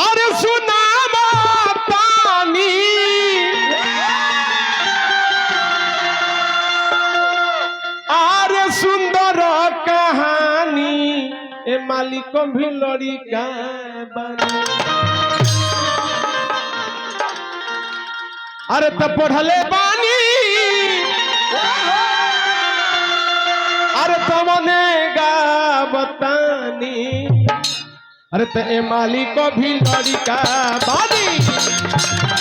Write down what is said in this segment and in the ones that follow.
अरे सुनावा तानी अरे सुंदर कहानी ए मालिक भी लड़का बनी। अरे तो पढ़ले बानी अरे तो मनेगा बतानी अरे तो ए मालिक भी लड़का बानी।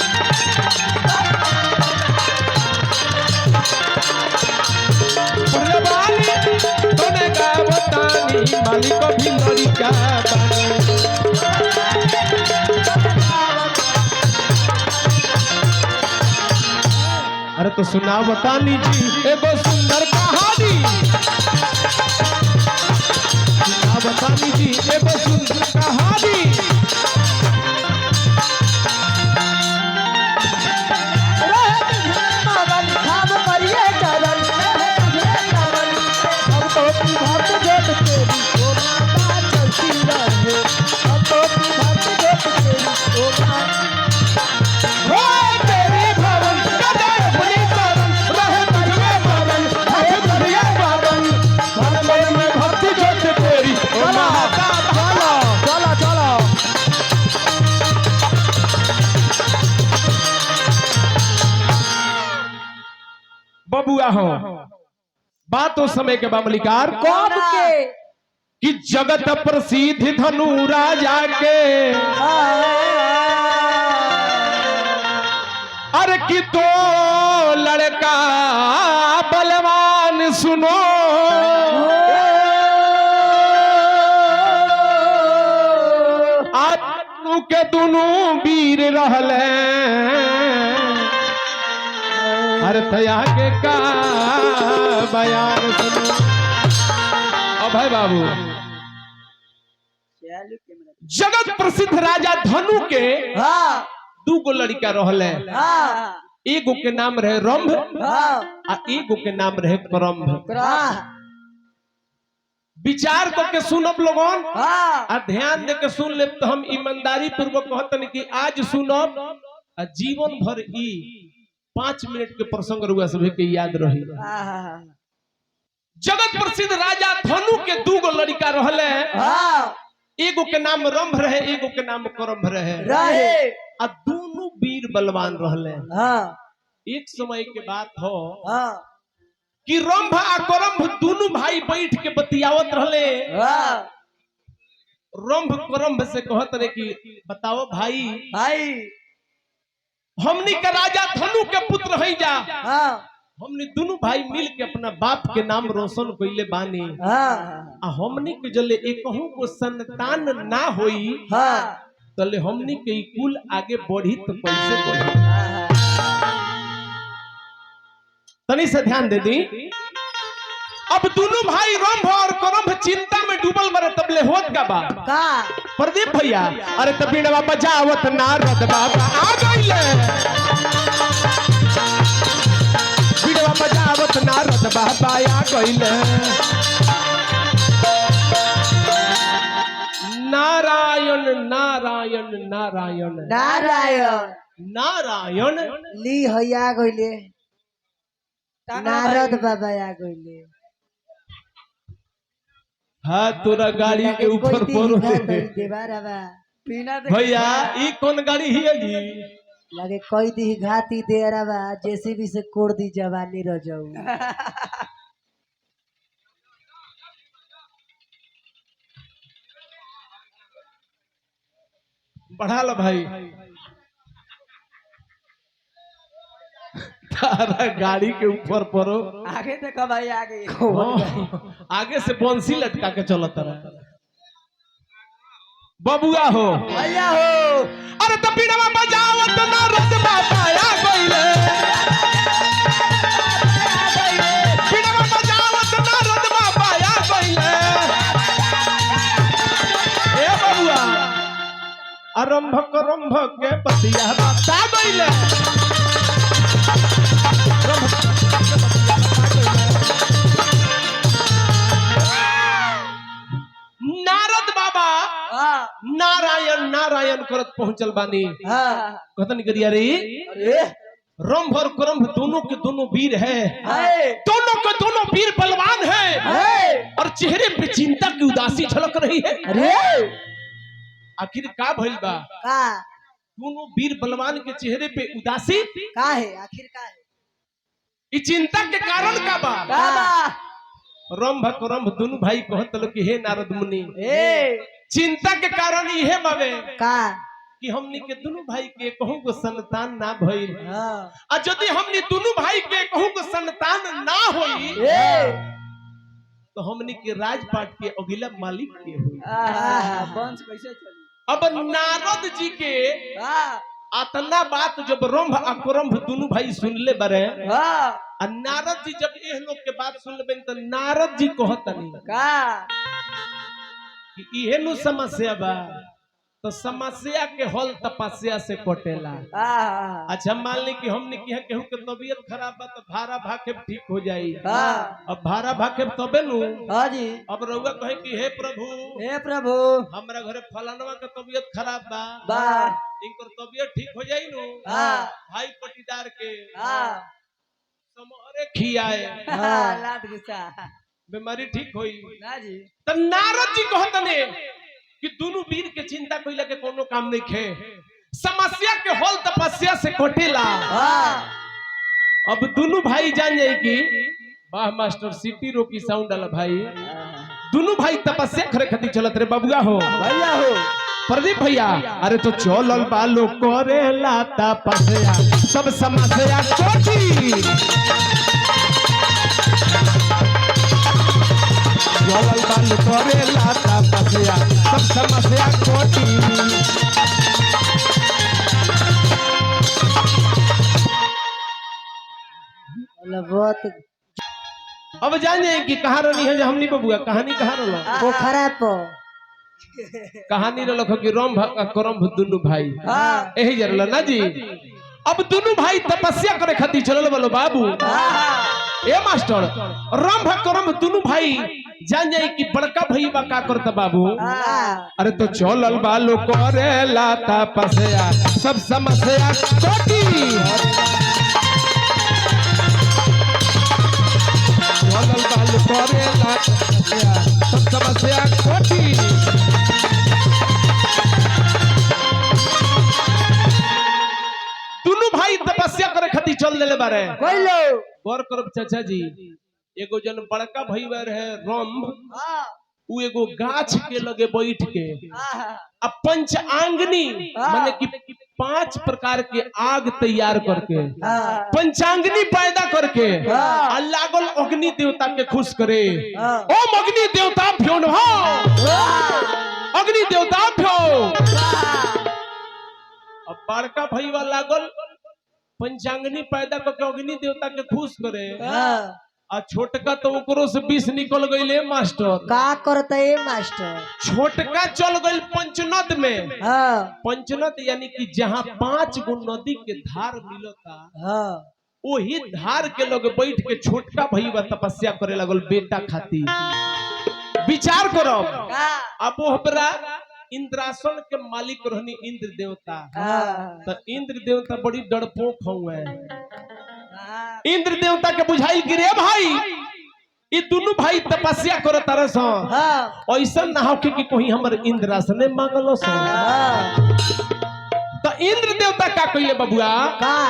पढ़ले बानी बनेगा बतानी मालिक भी लड़का बानी। अरे तो सुना बतानी जी एगो सुंदर कहानी सुना बतानी जी एगो सुंदर कहानी। बबुआ हो बात उस समय के बामलिकार कौन के कि जगत प्रसिद्ध धनु राजा के अरे कि तो लड़का बलवान सुनो आत्मु के दोनों वीर रहले अरे तया के का बयान सुनो। अभय बाबू जगत प्रसिद्ध राजा धनु के दू गो लड़का रहले एगो के नाम रहे रंभ आ एगो के नाम रहे करंभ। विचार करके सुनब लोगन आ ध्यान दे के सुन ले तो हम ईमानदारी पूर्वक कहतन कि आज सुनब आ जीवन भर ई 5 मिनट के प्रसंग रुआ सभी के याद रही। जगत प्रसिद्ध राजा धनु के दू गो लड़का रहले एगो के नाम रंभ रहे एगो के नाम करंभ रहे आ दोनों वीर बलवान रहले। एक समय के बात हो कि रंभ आ करंभ दोनों भाई बैठ के बतियावत रहले। रंभ करंभ से कहत रहे कि बताओ भाई हमनी के राजा धनु के पुत्र है जा हमने दोनों भाई मिल के अपना बाप के नाम रोशन कइले बानी आ हमनी के जले एकहू को संतान ना होई तले हमनी के कुल आगे बढ़ी तो कैसे बढ़ी। तनी से ध्यान दे दी। अब दोनों भाई रंभ और करंभ चिंता में डूबल मरे तबले होत का बा प्रदीप भैया अरे तबीनवा बजावत नारद बाबा आ गइले बीनवा बजावत नारद बाबा आ गइले। नारायण नारायण नारायण नारायण नारायण ली हया गइले नारद बाबा आ गइले। हाँ तोरा गाड़ी के ऊपर परो भैया ई कौन गाड़ी है जी लगे कोई दी घाती दे रहा जेसीबी से कोड़ दी जवानी रह जाऊ। बढ़ा लो भाई तारा गाड़ी के ऊपर परो आगे देखो भाई आगे आगे से बंसी लटका के चलत रहा बबुआ हो भैया हो अरे तपीड़वा बजावत नारद बाबा आ गइले पीड़वा बजावत नारद बाबा आ गइले। ए बबुआ आरंभ करंभ के बतिया बता गइले नारद बाबा नारायण नारायण करत पहुंचल बानी। कथन करिया रे रंभ और क्रंभ दोनों के दोनों वीर है, दोनों के दोनों वीर बलवान है, और चेहरे पे चिंता की उदासी झलक रही है। आखिर का भइल बा? दोनों वीर बलवान के चेहरे पे उदासी का है? आखिर का है? ई चिंता के कारण का बा? रंभ क्रंभ दोनों भाई कहत लो कि हे नारद मुनि, चिंता के कारण इहे बावे का कि हमनी के दोनों भाई के कहूं को संतान ना भइल, आ यदि हमनी दोनों भाई के कहूं को संतान ना होई तो हमनी के राजपाट के अगिला मालिक के होई। वंश कैसे चली? अब नारद जी के अतना बात जब रंभ आ क्रंभ दोनों भाई सुनले बरे, आ नारद जी जब एह लोग के बात सुन लेबे तो नारद जी कहतनी कि इहे नु समस्या बा, तो समस्या के हल तपस्या से कटेला। अच्छा मान ली कि हमने की केहू के तबीयत खराब बा तो भारा भाखे ठीक हो जाई। अब भारा भाखे तबे नु। हां जी। अब रउआ कहे कि हे प्रभु हमरा घरे फलानवा के तबीयत खराब बा, इनकर तबीयत ठीक हो जाई नु। भाई पटीदार के समहरे खियाए लात गुस्सा बीमारी ठीक होई ना जी। त नारद जी कहतने कि दोनों वीर के चिंता कइला के कोनो काम नहीं खे, समस्या के हल तपस्या से कटेला। अब दोनों भाई जान जाए कि वाह मास्टर सिटी रोकी साउंड वाला भाई, दोनों भाई तपस्या करे खातिर चलत रे बबुआ हो भैया हो प्रदीप भैया। अरे तो चलल बालो करेला तपस्या सब समस्या कोटी, चलल बालो करेला तपस्या सब समस्या कोटी। बहुत अब जान जाए कि कहाँ रहनी है हमनी बबुआ, कहानी कहाँ रहलो? पोखरा पर कहानी रहलो कि रंभ आ क्रंभ दोनों भाई यही जरल ना जी। अब दोनों भाई तपस्या करे खातिर चलल बोलो बाबू। ए मास्टर रंभ क्रंभ दोनों भाई जान जाए कि बड़का भईवा का करता बाबू? अरे तो चलल बालो करेला तपस्या सब समस्या कोटी, चलल बालो करेला तपस्या सब समस्या कोटी। दोनों भाई तपस्या करे खातिर चल देले बारे। गौर करब चाचा जी, एगो जन बड़का भईवा रहे रंभ, उ एगो गाछ के लगे बैठ के अब पंचांगनी माने कि 5 प्रकार के आग तैयार करके पंचांगनी पैदा करके आ लागल अग्नि देवता के खुश करे। ओम अग्नि देवता भ्यो नमः, अग्नि देवता भ्यो। अब बड़का भईवा लागल पंचांगनी पैदा करके अग्नि देवता के खुश करे, आ छोटका तो ओकरो से 20 निकल गईले मास्टर। का करता है मास्टर? छोटका चल गई पंचनद में। पंचनद यानी कि जहाँ 5 गो नदी के धार मिलता, वही धार के लोग बैठ के छोटका भईवा तपस्या करे लगल बेटा खातिर। विचार करो, अब ओहबरा इंद्रासन के मालिक रहनी इंद्र देवता। तो इंद्र देवता बड़ी डरपोक हुए। इंद्र देवता के बुझाई कि रे भाई ये दोनों भाई तपस्या करो तारे सो, ऐसा ना हो कि कोई हमर इंद्रासन मांगलो सो। तो इंद्र देवता का कइले बबुआ?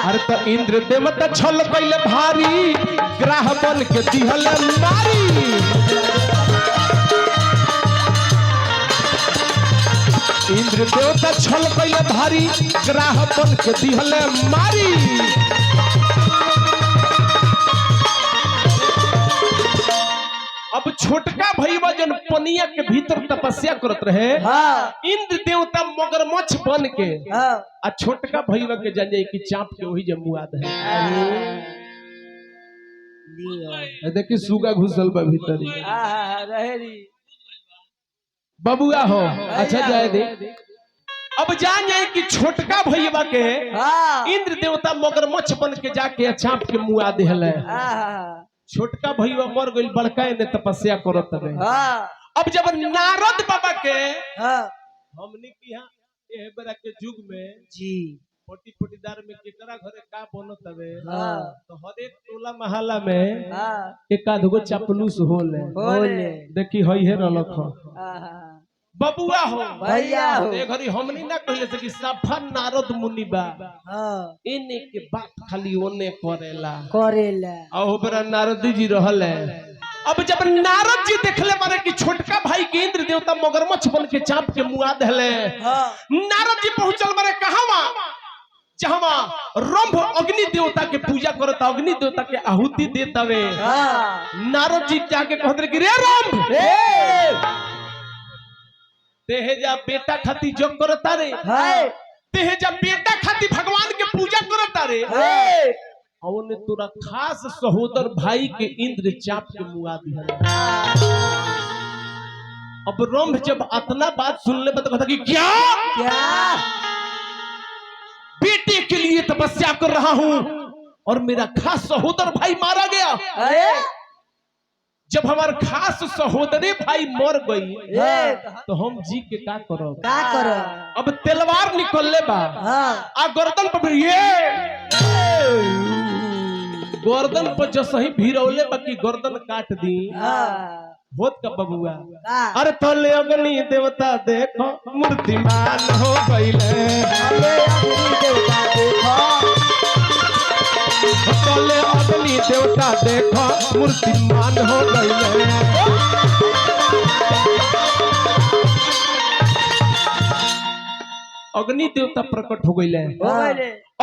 अरे तो इंद्र देवता छल कइले भारी, ग्राह बन के दिहल मारी। इंद्र देवता छल कइले भारी, ग्राह बन के दिहल मारी। अब छोटका भईवा जन पनिया के भीतर तपस्या करत रहे, इंद्र देवता मगरमच्छ बन के आ छोटका भईवा के जाने की चाप के वही जमुआद है। देखी सुगा घुसल बा भीतर बबुआ हो। अच्छा जाए दे। अब जान जाए कि छोटका भईवा के इंद्र देवता मगरमच्छ बन के जाके चाप के मुआ देहले। छोटका भईवा मर गइल, बड़का ने तपस्या करत रहे। अब जब नारद बाबा के हमनी की यहाँ एह बेरा के युग में जी पोटी पोटीदार में केकरा घरे का बनत हवे हाँ तो हर एक टोला मोहल्ला में हाँ एक आध गो चापलूस होले बोले देखी हई है रलख बबुआ हो भैया हो ए घरी हमनी ना कहले से कि सफा नारद मुनि बा हाँ इने के बात खाली ओने करेला करेला और बेरा नारद जी रहल है। अब जब नारद जी देखले मारे कि छोटका भाई के इंद्र देवता मगरमच्छ बन के चाप के मुआ दहले हाँ नारद जी पहुंचल मारे कहवा जहवा रंभ अग्नि देवता के पूजा करता अग्नि देवता के आहुति देतावे हाँ नारद जी जाके कहत रहे कि रे रंभ तेहेजा बेटा खाती जो करता रे हाय तेहेजा बेटा खाती भगवान के पूजा करता रे हाय और ने तोरा खास सहोदर भाई के इंद्र चाप के मुआ दिया। अब रंभ जब अतना बात सुनले तो कहता कि क्या क्या बेटे के लिए तपस्या कर रहा हूं और मेरा खास सहोदर भाई मारा गया। अरे जब हमार खास सहोदरे भाई मर गई तो हम जी के का करो क्या करो अब तलवार निकलले बा हाँ आ गर्दन पर ये गर्दन पर जो सही भीरौले बाकी गर्दन काट दी हाँ होत का बबुआ हाँ अरे तले अग्नि देवता देखो मूर्तिमान हो गईले अरे अग्नि देवता देखो तले अग्नि देवता देखो मूर्तिमान हो गईले अग्नि देवता प्रकट हो गईले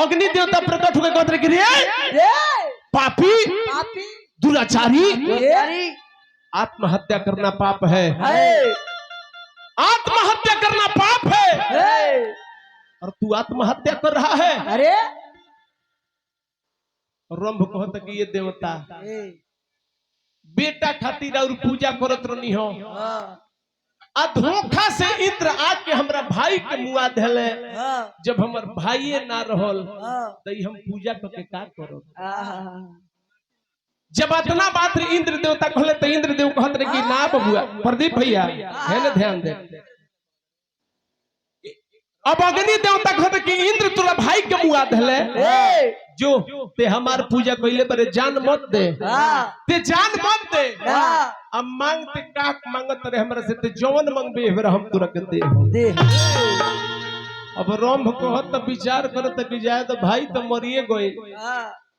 अग्नि देवता प्रकट हो गए कहते कि रे पापी पापी दुराचारी आत्महत्या करना पाप है आत्महत्या करना पाप है और तू आत्महत्या कर रहा है। अरे रंभ कहता कि ये देवता बेटा खातिर और पूजा करत रहनी हो आ धोखा से इंद्र आके हमरा भाई के मुआ धले जब हमर भाईये ना रहल तो हम पूजा करके का करब। जब इतना बात इंद्र देवता कहले तो इंद्र देव कहत रहे कि ना बबुआ प्रदीप भैया है ना ध्यान दे। अब अग्नि देवता कहते कि इंद्र तोरा भाई के मुआ धले जो ते हमार पूजा कइले बरे जान मत दे ते जान मत दे अब मांगते का मांगत रहे हमरा से ते जवन मांगबे हमरा हम तोरा के दे। अब रंभ कहत त विचार करत कि जाए तो भाई तो मरिए गए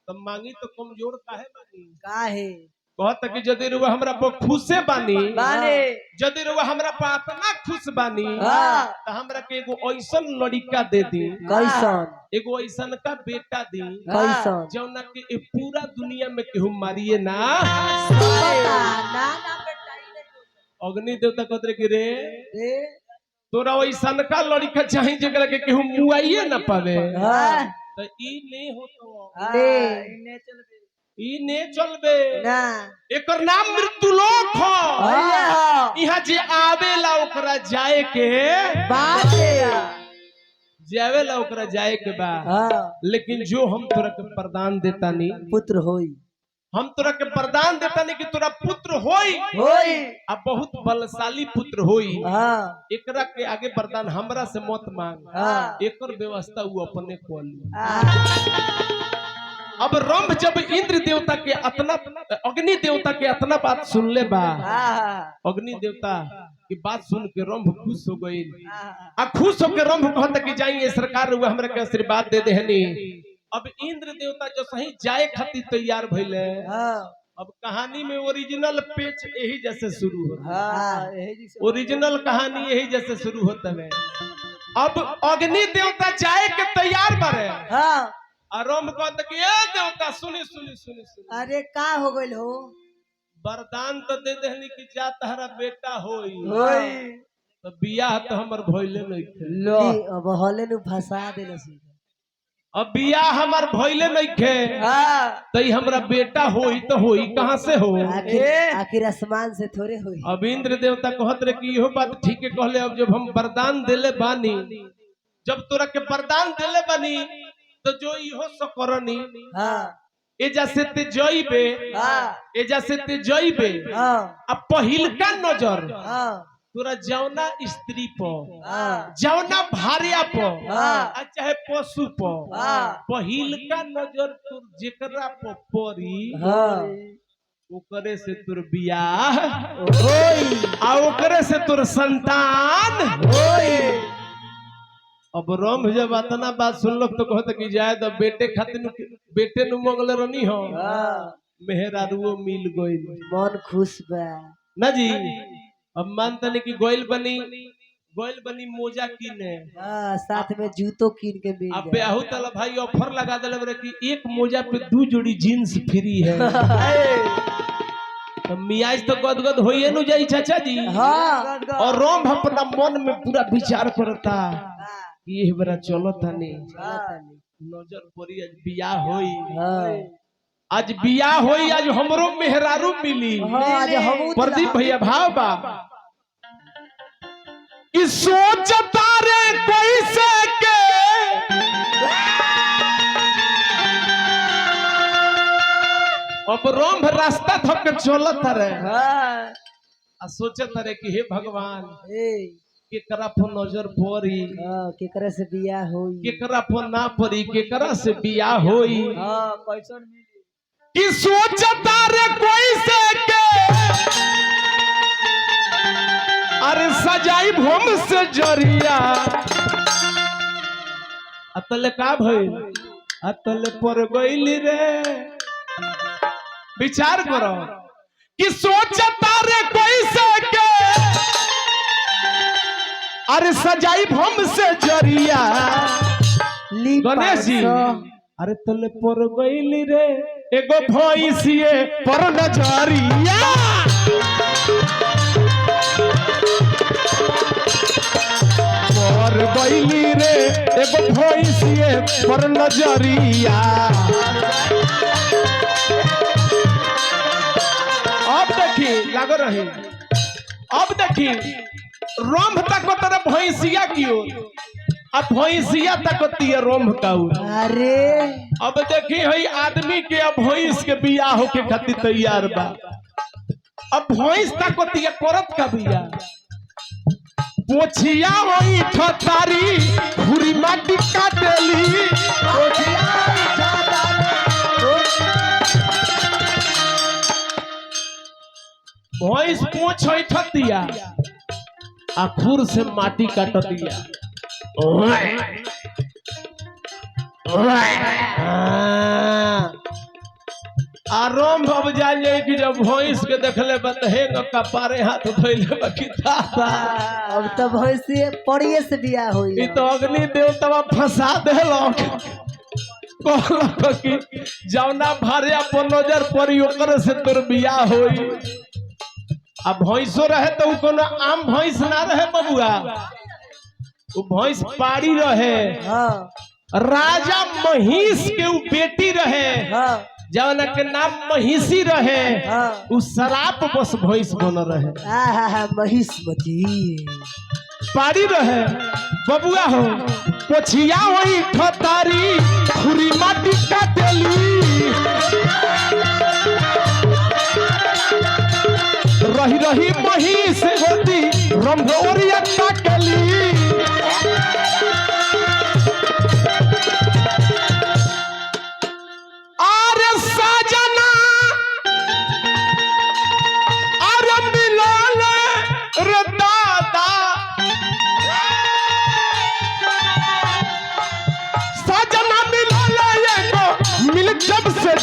तो मांगी तो कमजोर काहे बानी काहे कहत कि यदि रुआ हमरा पर खुशे बानी यदि रुआ हमरा पर इतना खुश बानी तो हमरा के एगो ऐसन लड़का दे दी कैसन एगो ऐसन का बेटा दी कैसन जौना के पूरा दुनिया में केहू मारिए ना। अग्नि देवता कहत रहे कि रे तोरा ऐसन का लड़का चाहिए जेकरा के केहू मुआइए ना पावे तो ई नहीं होतो ई ने चलबे ना एकर नाम मृत्युलोक हो। यहाँ जे आवेला ओकरा जाए के बात जावेला ओकरा जाए के बा लेकिन जो हम तोरा के प्रदान देता नहीं पुत्र होई हम तोरा के प्रदान देता नहीं कि तोरा पुत्र होई आ बहुत बलशाली पुत्र होई एकरा के आगे वरदान हमरा से मत मांग एकर व्यवस्था वो अपने कर ली। अब रंभ जब इंद्र देवता के अतना अग्नि देवता के अतना बात सुन ले बा अग्नि देवता की बात सुन के रंभ खुश हो गई आ खुश होकर रंभ कहता कि जाइए सरकार हुआ हमरा के आशीर्वाद दे देहनी। अब इंद्र देवता जो सही जाए खातिर तैयार भइले अब कहानी में ओरिजिनल पेच यही जैसे शुरू होता ओरिजिनल कहानी यही जैसे शुरू होता है। अब अग्नि देवता जाए के तैयार बारे रंभ कहता कि ए देवता सुनी सुनी सुनी सुनी अरे का हो गइल हो वरदान तो दे देहनी कि जा तहरा बेटा होई तो बियाह तो हमर भइले नहीं लो अब हले नु फंसा देले अब बियाह हमर भइले नहीं खे तो हमरा बेटा होई तो होई कहां से हो आखिर आसमान से थोड़े होई। अब इंद्र देवता कहत रहे कि इहो बात ठीक है कहले अब जब हम वरदान देले बानी जब तोरा के वरदान देले बानी तो जो इहो सकरनी एजा से ते जइबे एजा से ते जइबे अब पहिलका नजर तोरा जौना स्त्री पर जौना भार्या पर चाहे पशु पर पहिल का नजर तोर जेकरा पर पड़ी ओकरे से तोर बियाह आ ओकरे से तोर संतान अब रंभ जब इतना बात सुनल तो कहत कि जाए तो बेटे खातिर बेटे नु मंगल रनी हो मेहरारुओ मिल गइल मन खुश बा ना जी। अब मानतनी कि गोइल बनी मोजा किने साथ में जूतो कीन के मिल अब बेहू तला भाई ऑफर लगा देले बरे कि एक मोजा पे 2 जोड़ी जींस फ्री है तो मियाज तो गदगद होइए नु जाई चाचा जी। और रोम अपना मन में पूरा विचार करता कि ये बरा चलो थाने नजर पड़ी आज बियाह होई आज बियाह होई आज हमरो मेहरारू मिली प्रदीप भैया भाव बा कि सोचता रे कैसे के अब रंभ रास्ता थक के चलत रे आ सोचत रे कि हे भगवान केकरा पर नजर पड़ी केकरा से बियाह होई केकरा पर ना पड़ी केकरा से बियाह होई कैसन मिली कि सोचता रे कैसे के अरे सजाई भोम से जरिया अतले का भइल अतले पर गइली रे विचार करो कि सोचता रे कैसे के अरे सजाई भोम से जरिया गणेश जी अरे तले पर गइली रे एगो भैंसिए पर नजरिया पर गइली रे एगो भैंसिए पर नजरिया। अब देखी लग रही अब देखी रंभ तक तेरे भैंसिया की ओर अब भैंसिया तकती है रोम का। अरे अब देखी हई आदमी के अब भैंस के बियाह होके खातिर तैयार बा। अब भैंस तकती है करत का बियाह पोछिया होई ठतारी घुरी माटी काटेली भैंस पोछ होई ठतिया आ खुर से माटी काटतिया आरंभ अब जाइए कि जब भैंस के देखले बतहे कपारे हाथ धोइले बकिता अब तो भैंस पड़िए से बियाह होई ई तो अग्नि देवता फंसा देलक कहलक कि जौना भार्या पर नजर पड़ी ओकर से तोर बियाह होई। अब भैंसो रहे तो कोनो आम भैंस ना रहे बबुआ वो भैंस पाड़ी रहे राजा महिष के वो बेटी रहे जौना के नाम महिषी रहे उस शराब बस भैंस बन रहे महिषमती पाड़ी रहे बबुआ हो पोछिया होई ठतारी खुरी माटी काटेली रही रही महिष होती रंभोरिया काटेली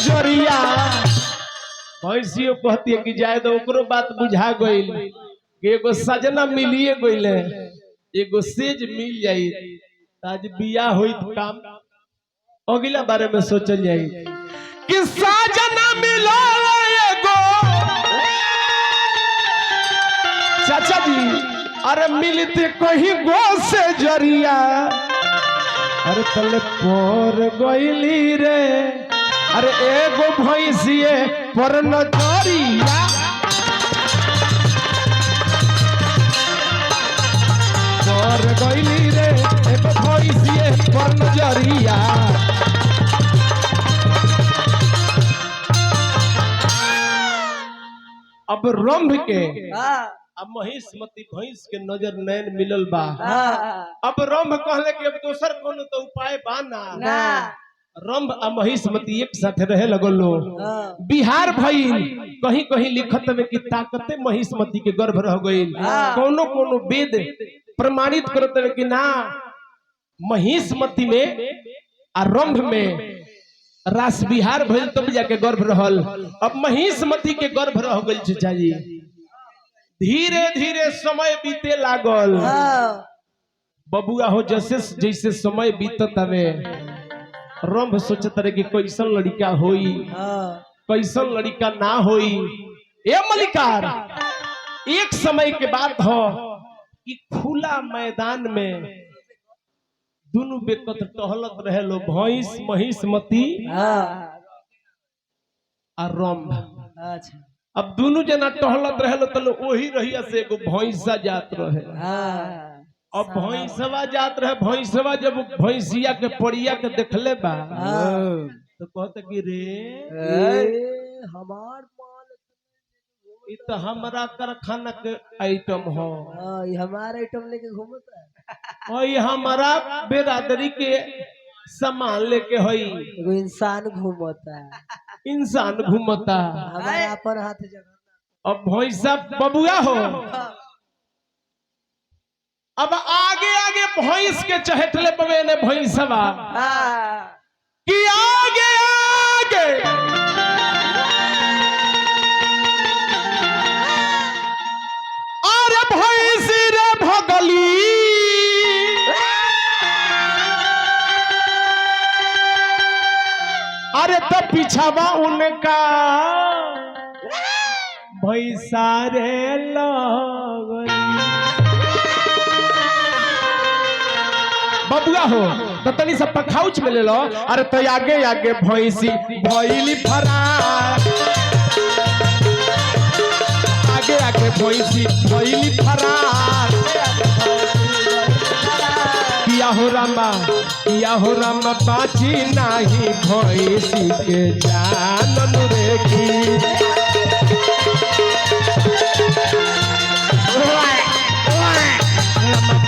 जरिया भैंसियो कहती है कि जाए तो ओकरो बात बुझा गइल एगो सजना मिलिए गइले एगो सेज मिल जाई आज बियाह होई तो काम अगला बारे में सोचल जाई कि सजना मिलो एगो चाचा जी अरे मिलते कहीं गो से जरिया अरे तले पर गइली रे अरे एगो भैंसिए पर नजरिया पर गइली रे एगो भैंसिए पर नजरिया। अब रंभ के अब महिष्मती भैंस के नजर नैन मिलल बा। अब रंभ कहले कि अब दोसर कोनो तो उपाय बा ना। रंभ आ महिष्मती एक साथ रहे लगलो। बिहार भइल कहीं कहीं लिखत में कि ताकते महिष्मती के गर्भ रह गइल। कोनो कोनो वेद प्रमाणित करत है कि ना महिष्मती में आ रंभ में रास बिहार भइल तब जाके गर्भ रहल। अब महिष्मती के गर्भ रह गइल चाचा जी। धीरे धीरे समय बीते लागल। बबुआ हो जैसे जैसे समय बीतत हवे रंभ सोचत रहे कि कैसन लड़का होई कैसन लड़का ना होई। ए मलिकार एक समय के बात हो कि खुला मैदान में दोनों बेकत टहलत रहे लो भैंस महिष्मती आ रंभ। अच्छा अब दोनों जना टहलत रहे लो तो वही रहिया से एगो भैंसा जात रहे। अब भैंसवा जात रहे। भैंसवा जब भैंसिया के पड़िया के देखले बा तो कहते कि रे हमार इ तो हमारा कारखाना के आइटम हो। हमारा आइटम लेके घूमता है और हमारा बेरादरी के सामान लेके हई। एगो इंसान घूमता है इंसान घूमता हमारा अपन हाथ जगह। अब भैंसा बबुआ हो अब आगे आगे भैंस के चहटले पवे ने भैंसवा कि आगे आगे अरे भैंस रे भगली अरे तो पीछावा उनका भैंसा रे लगली। बबुआ हो तो तनी सब पखाउच में ले लो। अरे तो आगे आगे भैंसी भइली फरार। आगे आगे भैंसी भइली फरार। किया हो रामा बाची नाही भैंसी के जान रेखी।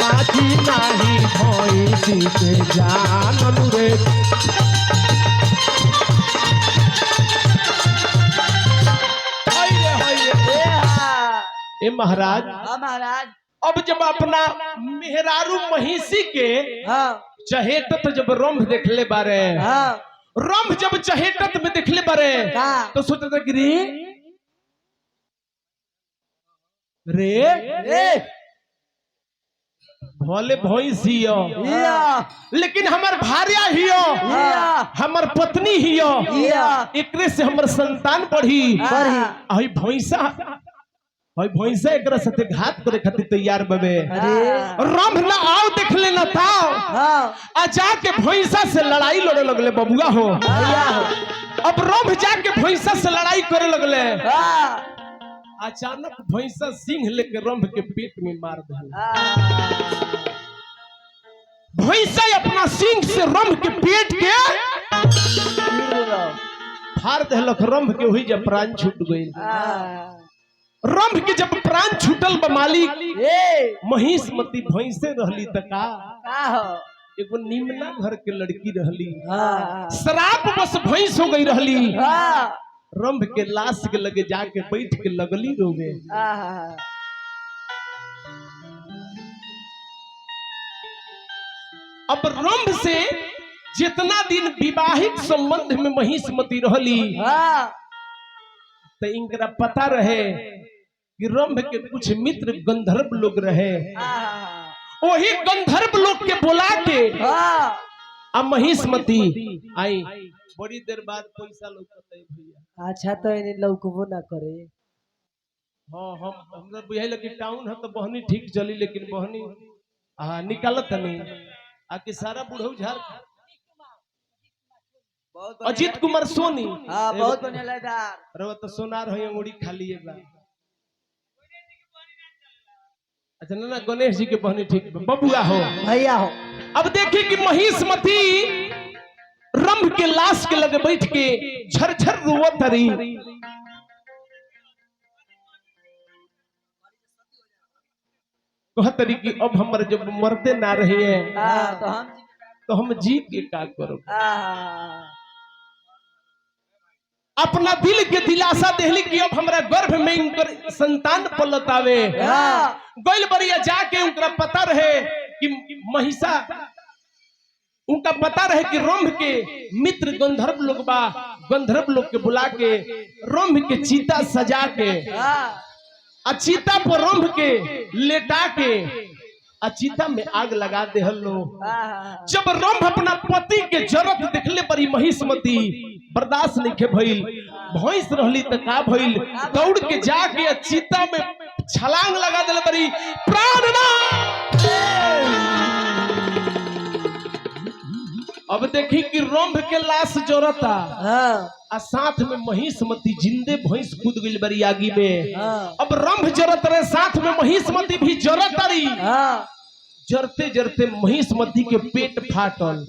बाची नाही भैंसी के जान रेखी। ए महाराज महाराज अब जब अपना मेहरारू महिषी के चहेटत जब रंभ देखले बारे रंभ जब चहेटत में देखले बारे तो सोचता कि रे भले भैंस हियो लेकिन हमर भार्या हियो हमर पत्नी हियो एकरे से हमर संतान बढ़ी। आई भैंसा एकरा साथे घात करे खातिर तैयार बबे। रंभ ना आओ देख लेना था आ जाके भैंसा से लड़ाई लड़े लगले बबुआ हो। अब रंभ जाके भैंसा से लड़ाई करे लगले। अचानक भैंसा सिंह लेके रंभ के पेट में मार दिया। भैंसा अपना सिंह से रंभ के पेट के फाड़ देलक। रंभ के वही जब प्राण छूट गई। रंभ के जब प्राण छूटल बा मालिक महिष्मती भैंसे रहली त का एगो निम्ना घर के लड़की रहली। शराब बस भैंस हो गई रहली। रंभ के लाश के लगे जाके बैठ के लगली रोवे। अब रंभ से जितना दिन विवाहित संबंध में महिष्मती रहली तो इनकरा पता रहे कि रंभ के कुछ मित्र गंधर्व लोग रहे। वही गंधर्व लोग के बुला के अब महिष्मती आई। बड़ी देर बाद पैसा लौकता है भैया। अच्छा तो इन्हें लौकबो ना करे। हाँ हमरा बुझाइल कि टाउन है तो बहनी ठीक चली लेकिन बहनी निकालत नहीं आके सारा बुढ़ऊ झाड़। अजीत कुमार सोनी बहुत बढ़िया लयदार। अरे तो सोनार हो अंगूरी खाली है बा। अच्छा ना गणेश जी के बहनी ठीक बबुआ हो भैया हो। अब देखिए कि महिष्मती रंभ के लाश के लगे बैठ के झरझर रोवत रही। कहतरी कि अब हमारे जब मरते ना रहे हैं हाँ, तो हम जी के का करो। हाँ, अपना दिल के दिलासा देहली कि अब हमारा गर्भ में इनकर संतान पलत आवे। हाँ। गइल बरिया जाके उनका पता रहे कि महिषा, उनका पता रहे कि रंभ के मित्र गंधर्व लोग बा, गंधर्व लोग के बुला के रंभ के चीता सजा के आ चीता पर रंभ के लेटा के आ चीता में आग लगा दे हल्लो। जब रंभ अपना पति के जरत देखले परी महिष्मती बर्दाश्त नहीं के भइल, भैंस रहली त का भइल, दौड़ के जाके चीता में छलांग लगा दिले परी, प्राणनाथ। अब देखी कि रंभ के लाश जरता आ साथ में महिष्मती जिंदे भैंस कूद गई बरी आगी में। अब रंभ जरत रहे, साथ में महिष्मती भी जरत रही। जरते जरते महिष्मती के पेट फाटल।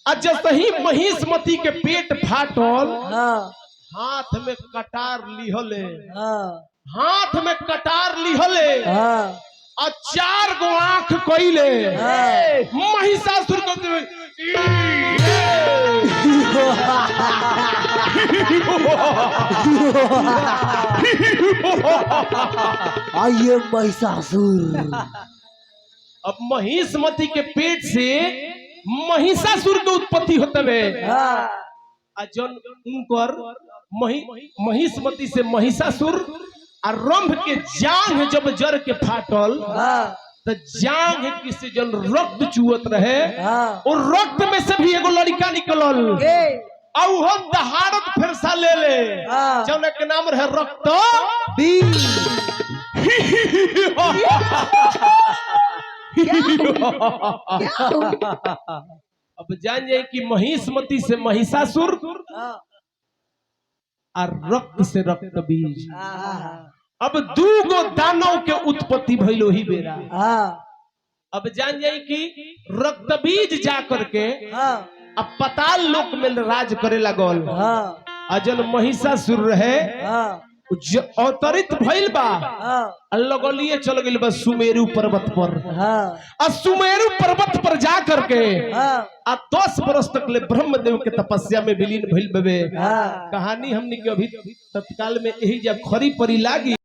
जैसे ही महिष्मती के पेट फाटल, हाथ में कटार लिहले, हाथ में कटार लिहले और 4 गो आंख कइले। महिषासुर को आइए महिषासुर। अब महिष्मती के पेट से महिषासुर के उत्पत्ति होते हुए जन उनकर महिष्मती से महिषासुर और रंभ के जांघ जब जर के फाटल तो जांघ किसी जन रक्त चुअत रहे और रक्त में से भी एगो लड़का निकलल और वो दहाड़त फिरसा ले ले जौन के नाम रहे रक्त अब जान जाए कि महिष्मती से महिषासुर और रक्त से रक्त बीज। अब 2 गो दानव के उत्पत्ति भइलो ही बेरा। अब जान जाए कि रक्त बीज जा करके अब पाताल लोक में राज करे लगल। अजन महिषासुर रहे अवतरित भइल बा, लगलिए चल गइल बा सुमेरु पर्वत पर। सुमेरु पर्वत पर जा करके 10 वर्ष तक ले ब्रह्मदेव के तपस्या में विलीन भइल बे। कहानी हमनी के अभी तत्काल में यही जब खरी परी लागी।